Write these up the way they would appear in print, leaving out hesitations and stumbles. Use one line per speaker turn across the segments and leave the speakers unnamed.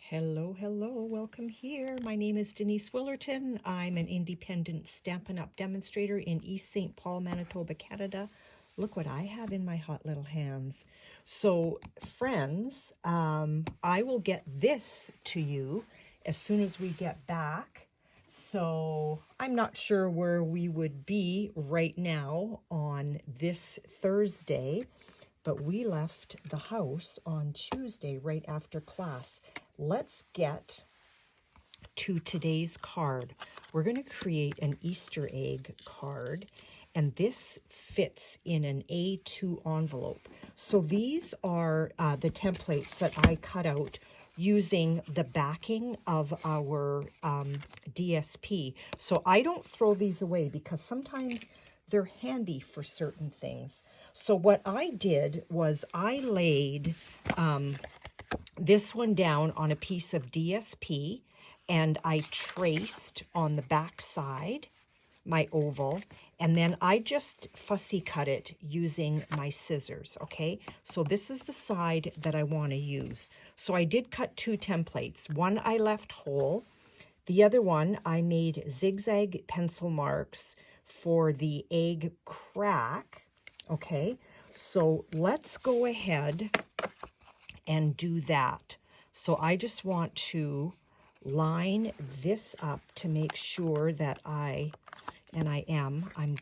Hello, hello, welcome here. My name is Denise Willerton. I'm an independent Stampin' Up demonstrator in East St. Paul, Manitoba, Canada. Look what I have in my hot little hands. So, friends, I will get this to you as soon as we get back. So, I'm not sure where we would be right now on this Thursday, but we left the house on Tuesday right after class. Let's get to today's card. We're going to create an Easter egg card, and this fits in an A2 envelope. So these are the templates that I cut out using the backing of our DSP. So I don't throw these away because sometimes they're handy for certain things. So what I did was I laid this one down on a piece of DSP, and I traced on the back side my oval, and then I just fussy cut it using my scissors, okay? So this is the side that I want to use. So I did cut two templates. One I left whole. The other one I made zigzag pencil marks for the egg crack, okay? So let's go ahead and do that. So I just want to line this up to make sure that I'm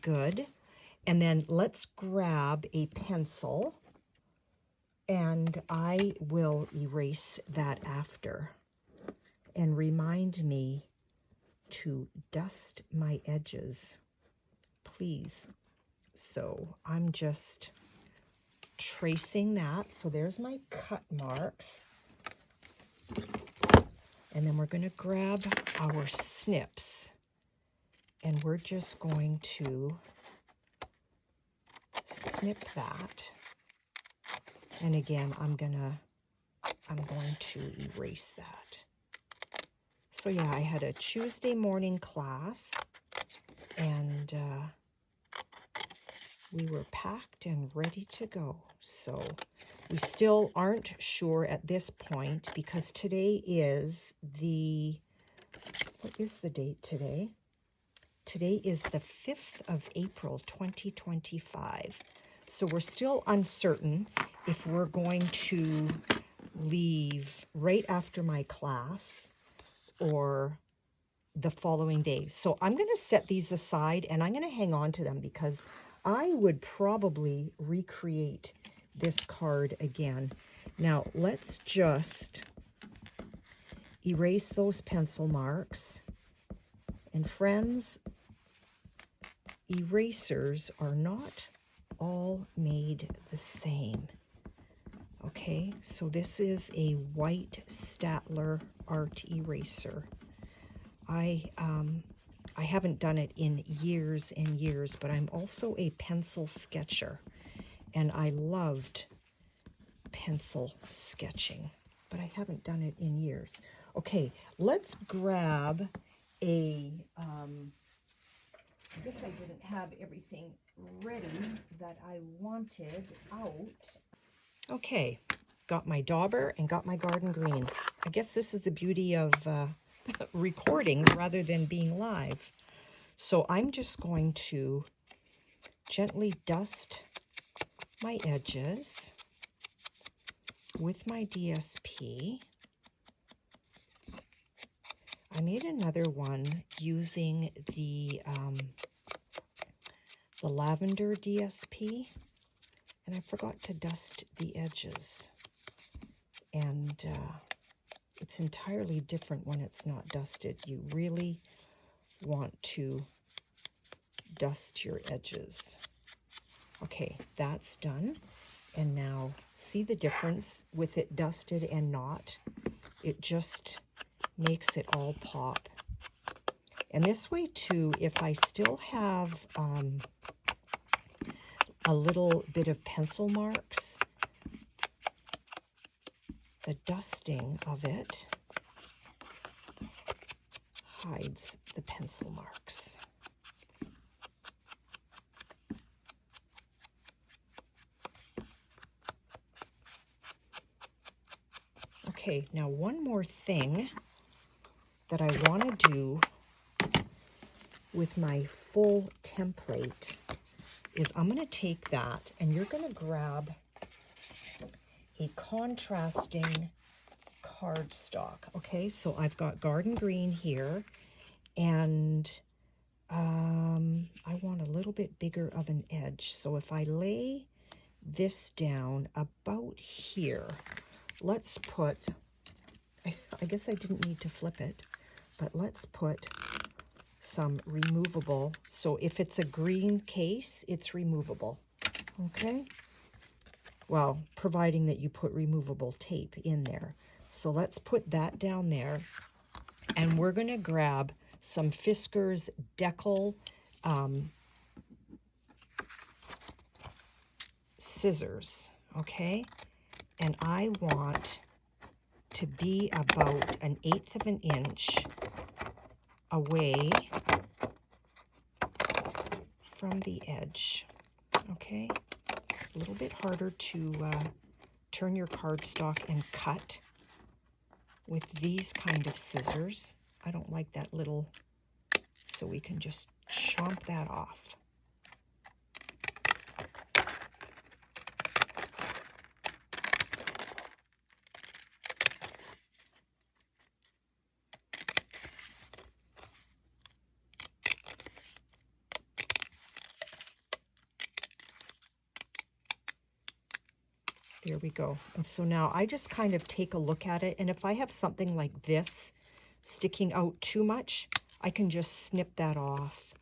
good. And then let's grab a pencil, and I will erase that after. And remind me to dust my edges, please. So I'm just tracing that. So there's my cut marks. And then we're going to grab our snips, and we're just going to snip that. And again, I'm going to erase that. So yeah, I had a Tuesday morning class, and we were packed and ready to go. So we still aren't sure at this point because today is what is the date today? Today is the 5th of April, 2025. So we're still uncertain if we're going to leave right after my class or the following day. So I'm going to set these aside, and I'm going to hang on to them because I would probably recreate this card again. Now let's just erase those pencil marks. And friends, erasers are not all made the same. Okay, so this is a white Staedtler art eraser. I haven't done it in years and years, but I'm also a pencil sketcher, and I loved pencil sketching, but I haven't done it in years. Okay, let's grab I guess I didn't have everything ready that I wanted out. Okay, got my dauber and got my garden green. I guess this is the beauty of recording rather than being live. So I'm just going to gently dust my edges with my DSP. I made another one using the lavender DSP, and I forgot to dust the edges. And it's entirely different when it's not dusted. You really want to dust your edges. Okay, that's done. And now see the difference with it dusted and not? It just makes it all pop. And this way too, if I still have a little bit of pencil marks, the dusting of it hides the pencil marks. Okay, now one more thing that I want to do with my full template is I'm going to take that and you're going to grab a contrasting cardstock. Okay, so I've got garden green here, and I want a little bit bigger of an edge. So if I lay this down about here, let's put, I guess I didn't need to flip it, but let's put some removable. So if it's a green case, it's removable. Okay, well, providing that you put removable tape in there. So let's put that down there, and we're going to grab some Fiskars Decal scissors, okay? And I want to be about 1/8 of an inch away from the edge, okay? A little bit harder to turn your cardstock and cut with these kind of scissors. I don't like that little, so we can just chomp that off. There we go. And so now I just kind of take a look at it, and if I have something like this sticking out too much, I can just snip that off.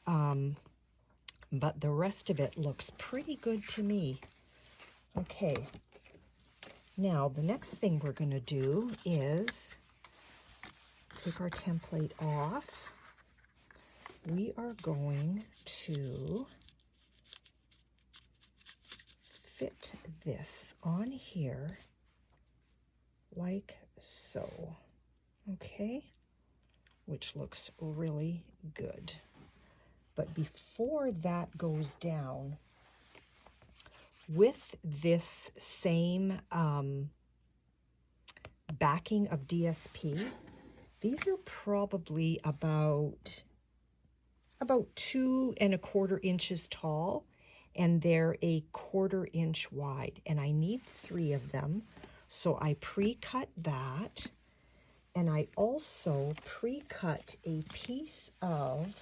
But the rest of it looks pretty good to me. Okay, now the next thing we're going to do is take our template off. We are going to fit this on here like so, okay, which looks really good. But before that goes down, with this same backing of DSP, these are probably about 2 1/4 inches tall, and they're 1/4 inch wide, and I need 3 of them. So I pre-cut that, and I also pre-cut a piece of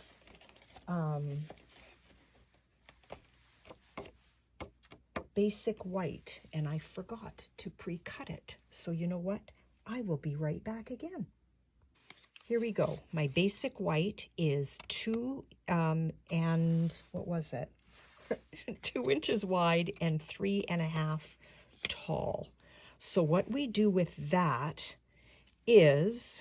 basic white, and I forgot to pre-cut it. So you know what? I will be right back again. Here we go. My basic white is 2 and what was it? 2 inches wide and 3 1/2 tall. So what we do with that is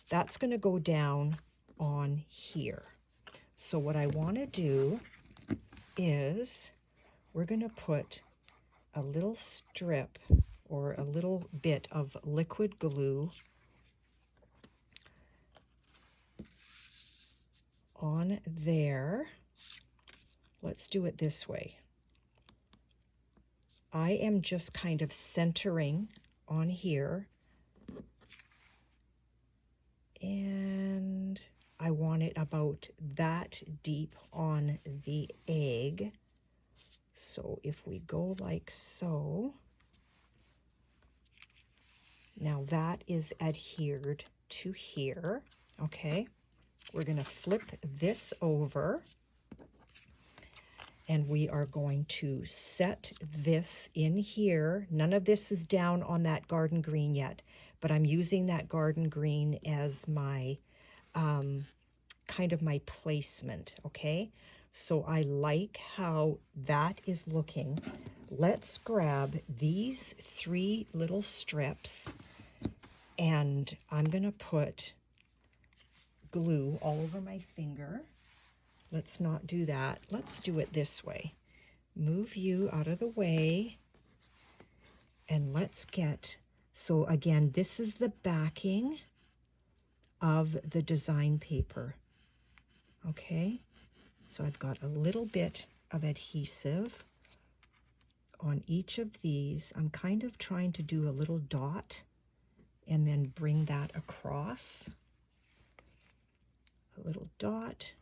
that's going to go down on here. So what I want to do is we're going to put a little strip or a little bit of liquid glue on there. Let's do it this way. I am just kind of centering on here, and I want it about that deep on the egg. So if we go like so, now that is adhered to here, okay? We're going to flip this over, and we are going to set this in here. None of this is down on that garden green yet, but I'm using that garden green as my kind of my placement, okay? So I like how that is looking. Let's grab these 3 little strips, and I'm going to put glue all over my finger. Let's not do that. Let's do it this way. Move you out of the way, and let's get, so again, this is the backing of the design paper, okay? So I've got a little bit of adhesive on each of these, I'm kind of trying to do a little dot and then bring that across. A little dot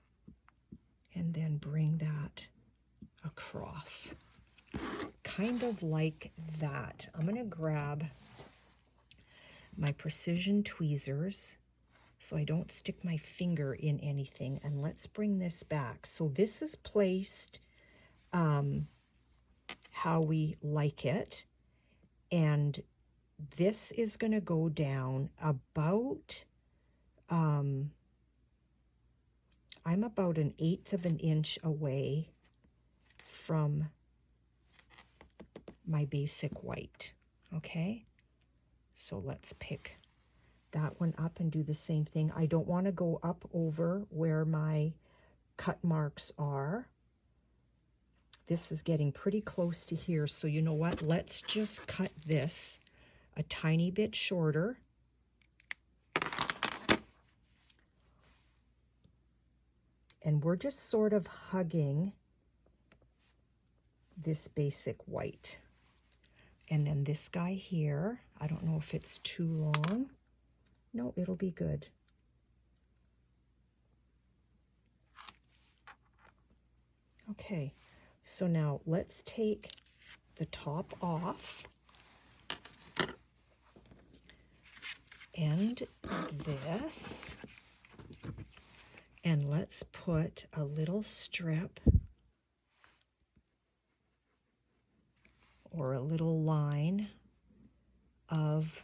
and then bring that across. Kind of like that. I'm going to grab my precision tweezers so I don't stick my finger in anything, and let's bring this back. So this is placed how we like it, and this is going to go down about I'm about 1/8 of an inch away from my basic white. Okay, so let's pick that one up and do the same thing. I don't want to go up over where my cut marks are. This is getting pretty close to here, so you know what? Let's just cut this a tiny bit shorter. And we're just sort of hugging this basic white. And then this guy here, I don't know if it's too long. No, it'll be good. Okay, so now let's take the top off and this, and let's put a little strip or a little line of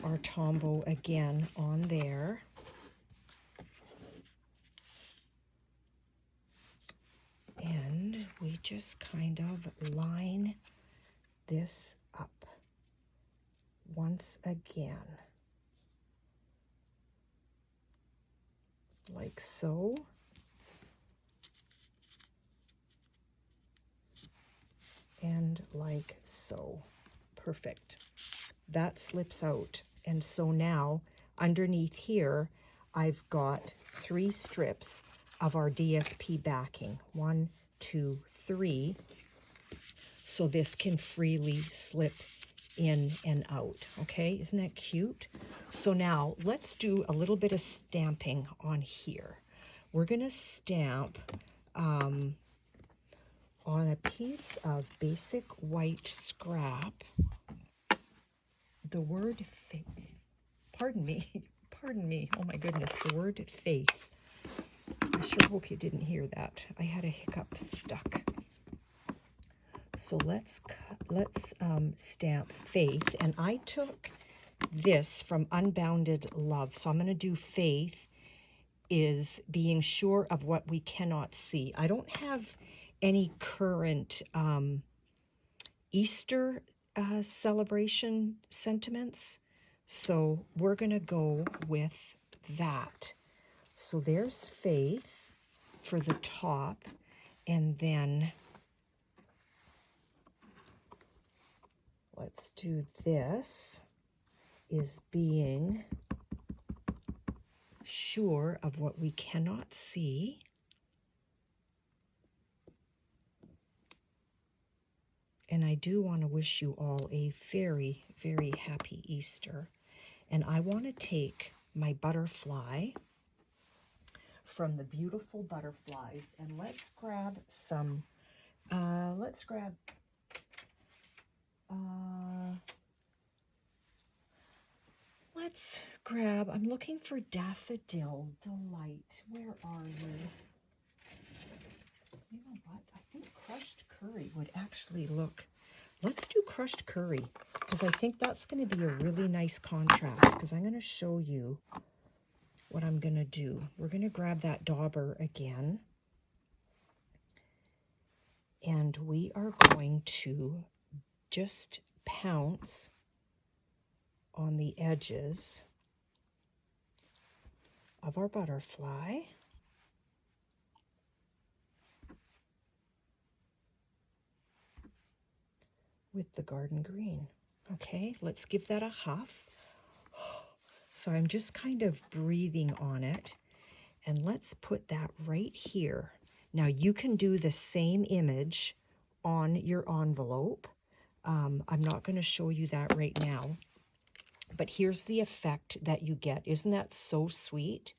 our Tombow again on there. And we just kind of line this up once again, like so. And like so. Perfect. That slips out. And so now underneath here, I've got 3 strips of our DSP backing. 1, 2, 3. So this can freely slip in and out. Okay, isn't that cute? So now let's do a little bit of stamping on here. We're going to stamp on a piece of basic white scrap the word faith. Pardon me, oh my goodness, the word faith. I sure hope you didn't hear that. I had a hiccup stuck. So let's stamp faith, and I took this from Unbounded Love. So I'm going to do faith is being sure of what we cannot see. I don't have any current Easter celebration sentiments, so we're going to go with that. So there's faith for the top, and then let's do this is being sure of what we cannot see. And I do want to wish you all a very, very happy Easter. And I want to take my butterfly from the Beautiful Butterflies, and let's grab some, I'm looking for Daffodil Delight. Where are you? You know what? I think crushed curry would actually look. Let's do crushed curry, because I think that's going to be a really nice contrast, because I'm going to show you what I'm going to do. We're going to grab that dauber again, and we are going to just pounce on the edges of our butterfly. With the garden green. Okay, let's give that a huff. So I'm just kind of breathing on it, and let's put that right here. Now you can do the same image on your envelope. I'm not going to show you that right now, but here's the effect that you get. Isn't that so sweet?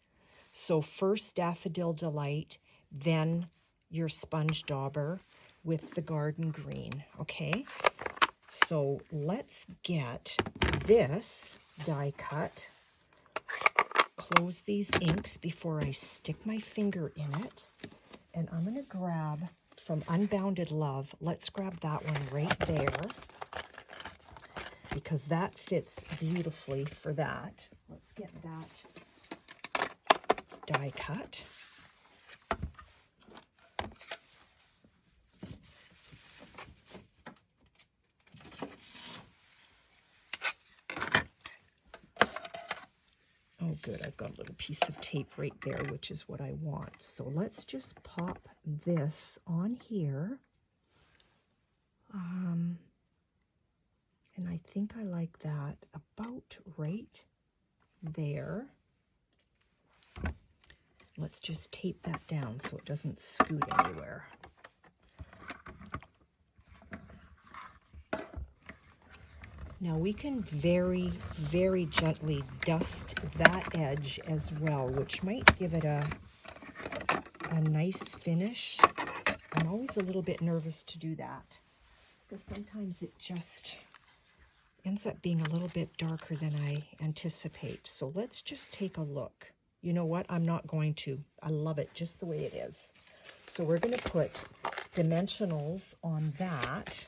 So first Daffodil Delight, then your sponge dauber with the garden green, okay? So let's get this die cut. Close these inks before I stick my finger in it. And I'm going to grab from Unbounded Love, let's grab that one right there, because that fits beautifully for that. Let's get that die cut. Oh, good. I've got a little piece of tape right there, which is what I want. So let's just pop this on here. And I think I like that about right there. Let's just tape that down so it doesn't scoot anywhere. Now we can very, very gently dust that edge as well, which might give it a nice finish. I'm always a little bit nervous to do that because sometimes it just ends up being a little bit darker than I anticipate. So let's just take a look. You know what? I'm not going to. I love it just the way it is. So we're going to put dimensionals on that.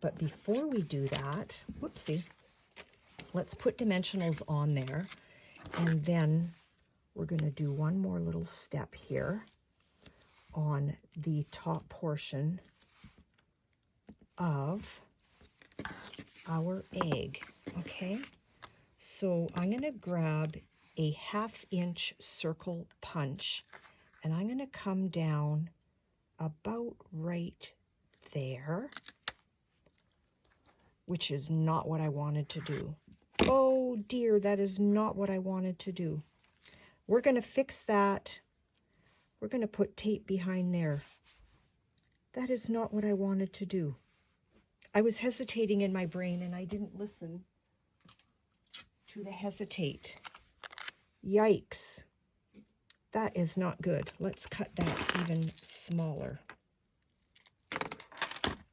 But before we do that, whoopsie, let's put dimensionals on there. And then we're going to do one more little step here on the top portion of our egg, okay? So I'm going to grab a 1/2 inch circle punch, and I'm going to come down about right there, which is not what I wanted to do. Oh dear, that is not what I wanted to do. We're going to fix that. We're going to put tape behind there. That is not what I wanted to do. I was hesitating in my brain and I didn't listen to the hesitate. Yikes. That is not good. Let's cut that even smaller.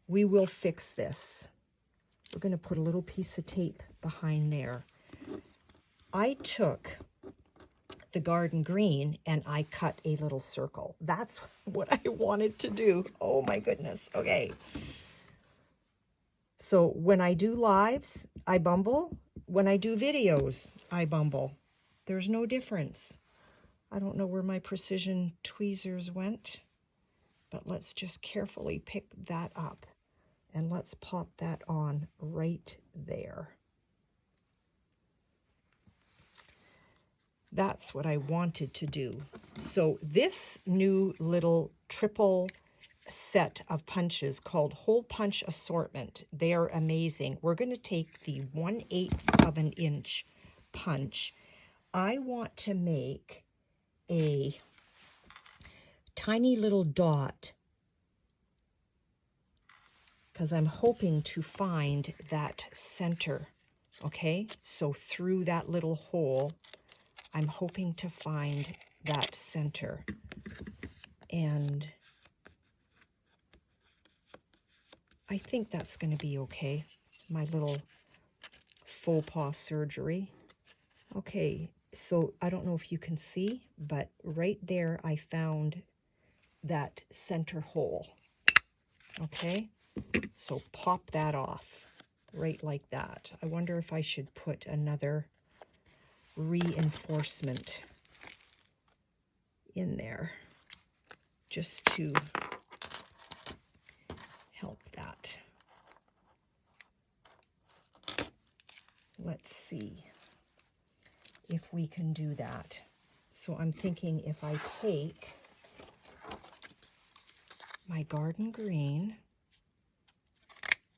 We will fix this. We're going to put a little piece of tape behind there. I took the garden green and I cut a little circle. That's what I wanted to do. Oh my goodness. Okay. So when I do lives, I bumble. When I do videos, I bumble. There's no difference. I don't know where my precision tweezers went, but let's just carefully pick that up and let's pop that on right there. That's what I wanted to do. So this new little triple set of punches called Hole Punch Assortment, they are amazing. We're going to take the 1/8 of an inch punch. I want to make a tiny little dot because I'm hoping to find that center, okay? So through that little hole, I'm hoping to find that center. And I think that's going to be okay. My little faux pas surgery. Okay, so I don't know if you can see, but right there I found that center hole. Okay, so pop that off right like that. I wonder if I should put another reinforcement in there just to help that. Let's see if we can do that. So I'm thinking if I take my garden green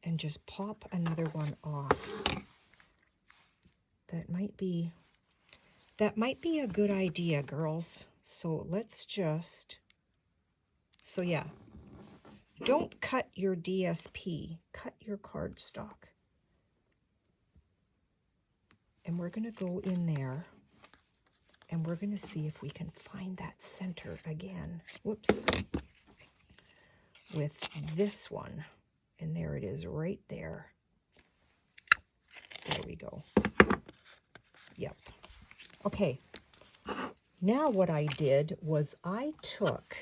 and just pop another one off, that might be a good idea, girls. So let's just, so yeah, Don't cut your DSP, cut your cardstock. And we're going to go in there and we're going to see if we can find that center again. Whoops. With this one. And there it is right there. There we go. Yep. Okay. Now what I did was I took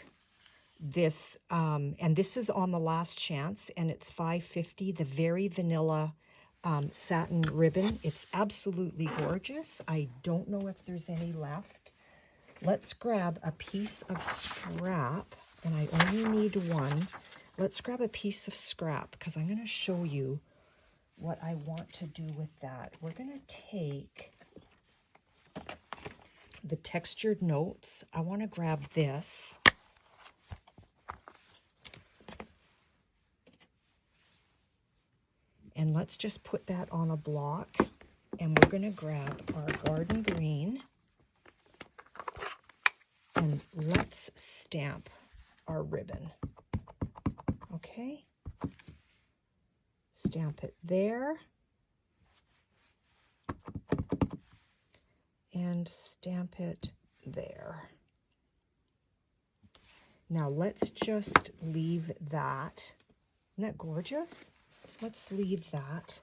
this, and this is on the last chance, and it's $5.50, the very vanilla satin ribbon. It's absolutely gorgeous. I don't know if there's any left. Let's grab a piece of scrap, and I only need one. Let's grab a piece of scrap because I'm going to show you what I want to do with that. We're going to take the textured notes. I want to grab this. And let's just put that on a block. And we're going to grab our garden green. And let's stamp our ribbon. Okay? Stamp it there. And stamp it there. Now let's just leave that. Isn't that gorgeous? Let's leave that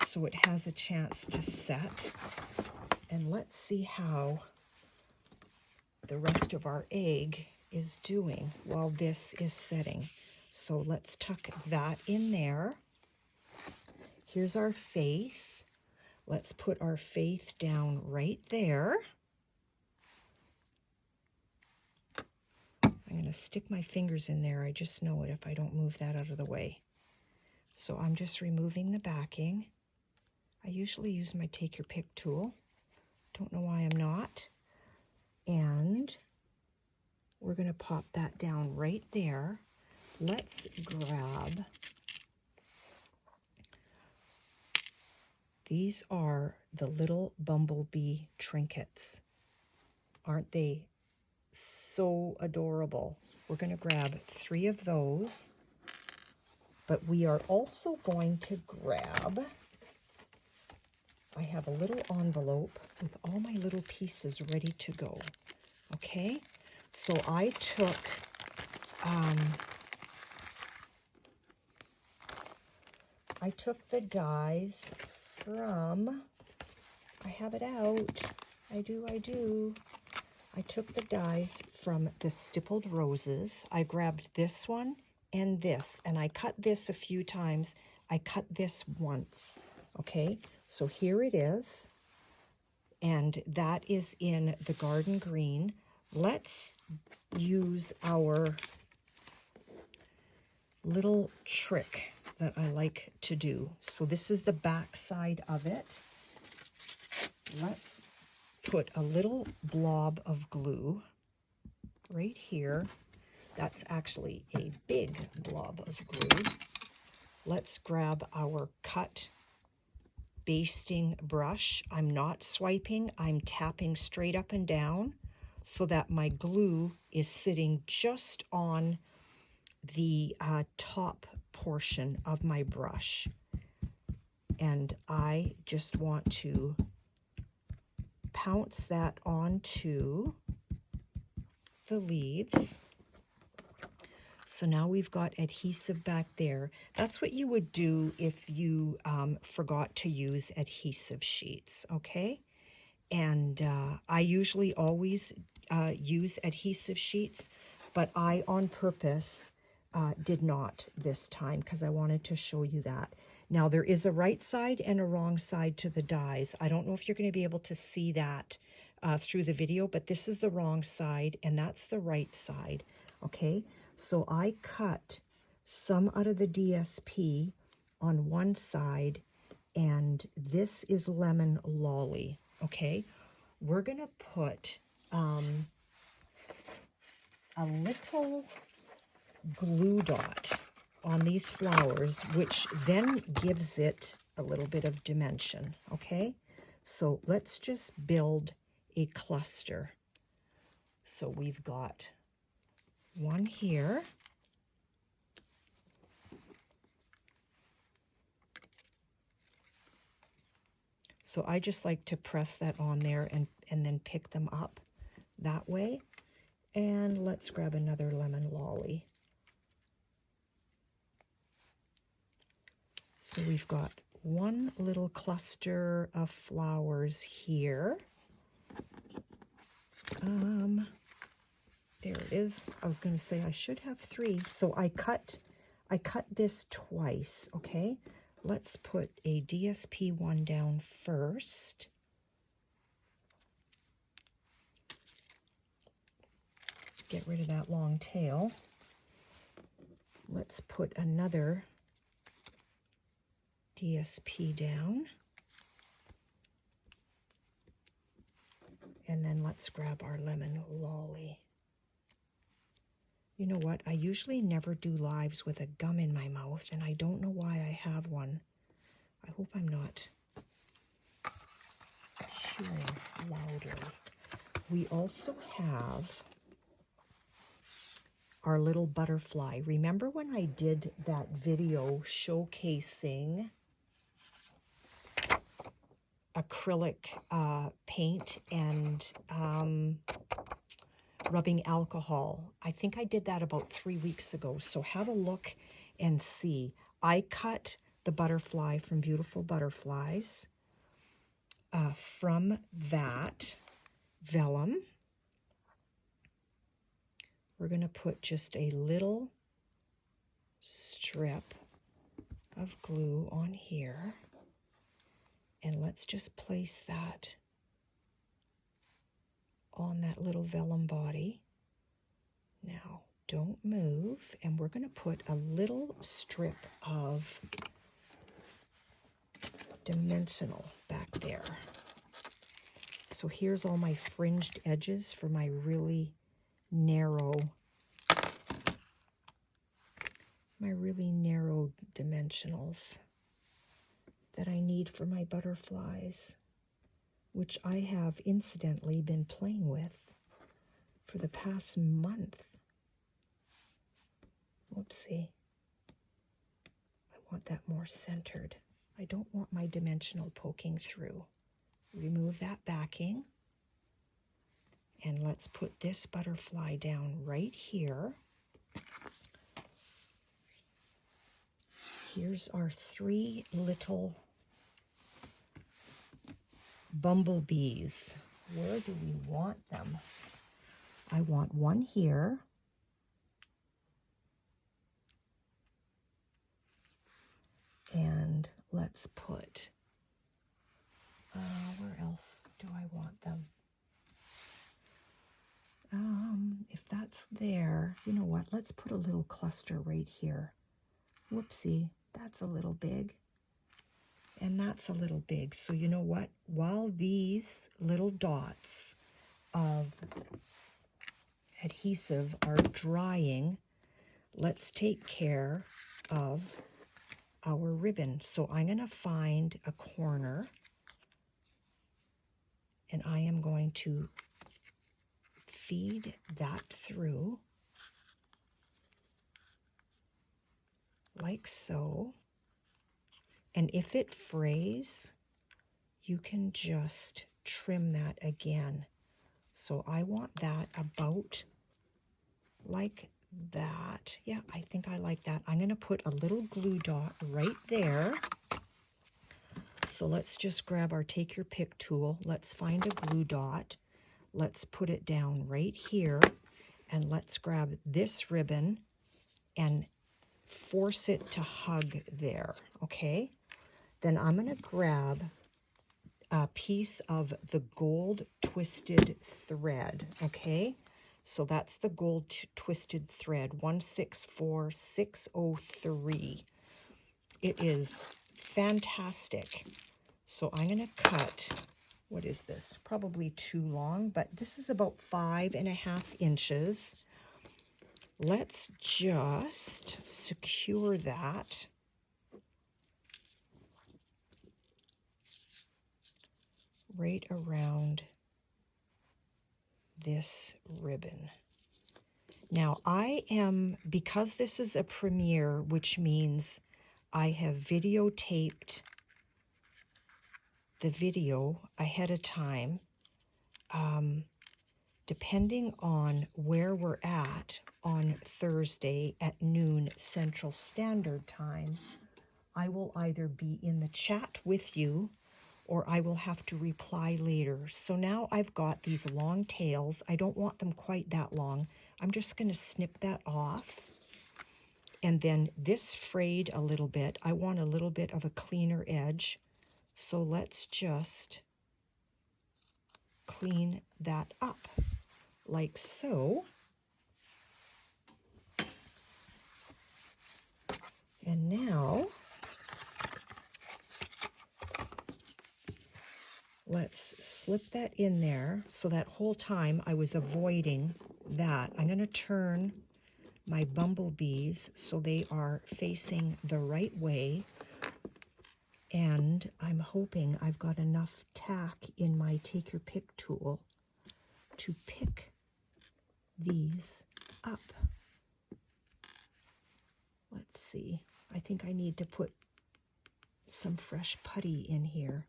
so it has a chance to set. And let's see how the rest of our egg is doing while this is setting. So let's tuck that in there. Here's our faith. Let's put our faith down right there. I'm going to stick my fingers in there. I just know it if I don't move that out of the way. So I'm just removing the backing. I usually use my take your pick tool. Don't know why I'm not. And we're going to pop that down right there. Let's grab, these are the little bumblebee trinkets. Aren't they so adorable? We're going to grab 3 of those. But we are also going to grab, I have a little envelope with all my little pieces ready to go. Okay, so I took the dies from, I have it out, I do. I took the dies from the Stippled Roses. I grabbed this one and this, and I cut this a few times. I cut this once, okay? So here it is, and that is in the garden green. Let's use our little trick that I like to do. So this is the back side of it. Let's put a little blob of glue right here. That's actually a big blob of glue. Let's grab our cut basting brush. I'm not swiping, I'm tapping straight up and down so that my glue is sitting just on the top portion of my brush. And I just want to pounce that onto the leaves. So now we've got adhesive back there. That's what you would do if you forgot to use adhesive sheets, okay? And I usually always use adhesive sheets, but I, on purpose, did not this time because I wanted to show you that. Now, there is a right side and a wrong side to the dies. I don't know if you're going to be able to see that through the video, but this is the wrong side and that's the right side, okay? So I cut some out of the DSP on one side, and this is Lemon Lolly, okay? We're going to put a little glue dot on these flowers, which then gives it a little bit of dimension, okay? So let's just build a cluster. So we've got one here, So I just like to press that on there and then pick them up that way. And let's grab another lemon lolly. So we've got one little cluster of flowers here. There it is. I was going to say I should have 3. So I cut this twice, okay? Let's put a DSP one down first. Get rid of that long tail. Let's put another DSP down. And then let's grab our lemon lolly. You know what? I usually never do lives with a gum in my mouth, and I don't know why I have one. I hope I'm not chewing louder. We also have our little butterfly. Remember when I did that video showcasing acrylic paint and rubbing alcohol? I think I did that about 3 weeks ago. So have a look and see. I cut the butterfly from Beautiful Butterflies from that vellum. We're going to put just a little strip of glue on here. And let's just place that on that little vellum body. Now, don't move. And we're going to put a little strip of dimensional back there. So here's all my fringed edges for my really narrow dimensionals that I need for my butterflies, which I have incidentally been playing with for the past month. Whoopsie. I want that more centered. I don't want my dimensional poking through. Remove that backing. And let's put this butterfly down right here. Here's our 3 little bumblebees. Where do we want them? I want one here. And let's put, where else do I want them? If that's there, you know what? Let's put a little cluster right here. Whoopsie, that's a little big. And that's a little big. So you know what? While these little dots of adhesive are drying, let's take care of our ribbon. So I'm going to find a corner, and I am going to feed that through like so. And if it frays, you can just trim that again. So I want that about like that. Yeah, I think I like that. I'm going to put a little glue dot right there. So let's just grab our take your pick tool. Let's find a glue dot. Let's put it down right here. And let's grab this ribbon and force it to hug there, okay? Then I'm going to grab a piece of the gold twisted thread, okay? So that's the gold twisted thread, 164603. It is fantastic. So I'm going to cut, what is this? Probably too long, but this is about 5.5 inches. Let's just secure that. Right around this ribbon. Now I am, because this is a premiere, which means I have videotaped the video ahead of time. Depending on where we're at on Thursday at noon Central Standard Time, I will either be in the chat with you or I will have to reply later. So now I've got these long tails. I don't want them quite that long. I'm just going to snip that off. And then this frayed a little bit. I want a little bit of a cleaner edge. So let's just clean that up like so. And now let's slip that in there. So that whole time I was avoiding that. I'm going to turn my bumblebees so they are facing the right way. And I'm hoping I've got enough tack in my take your pick tool to pick these up. Let's see. I think I need to put some fresh putty in here.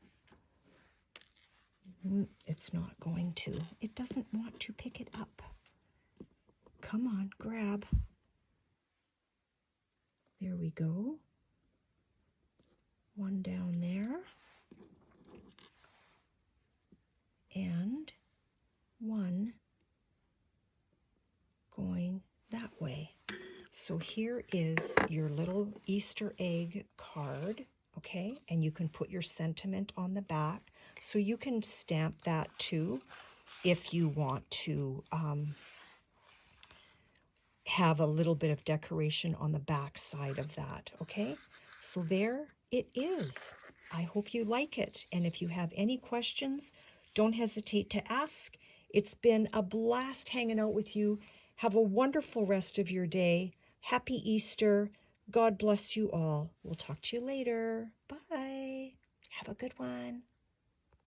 It's not going to. It doesn't want to pick it up. Come on, grab. There we go. One down there. And one going that way. So here is your little Easter egg card, okay? And you can put your sentiment on the back. So you can stamp that too if you want to have a little bit of decoration on the back side of that, okay? So there it is. I hope you like it. And if you have any questions, don't hesitate to ask. It's been a blast hanging out with you. Have a wonderful rest of your day. Happy Easter. God bless you all. We'll talk to you later. Bye. Have a good one.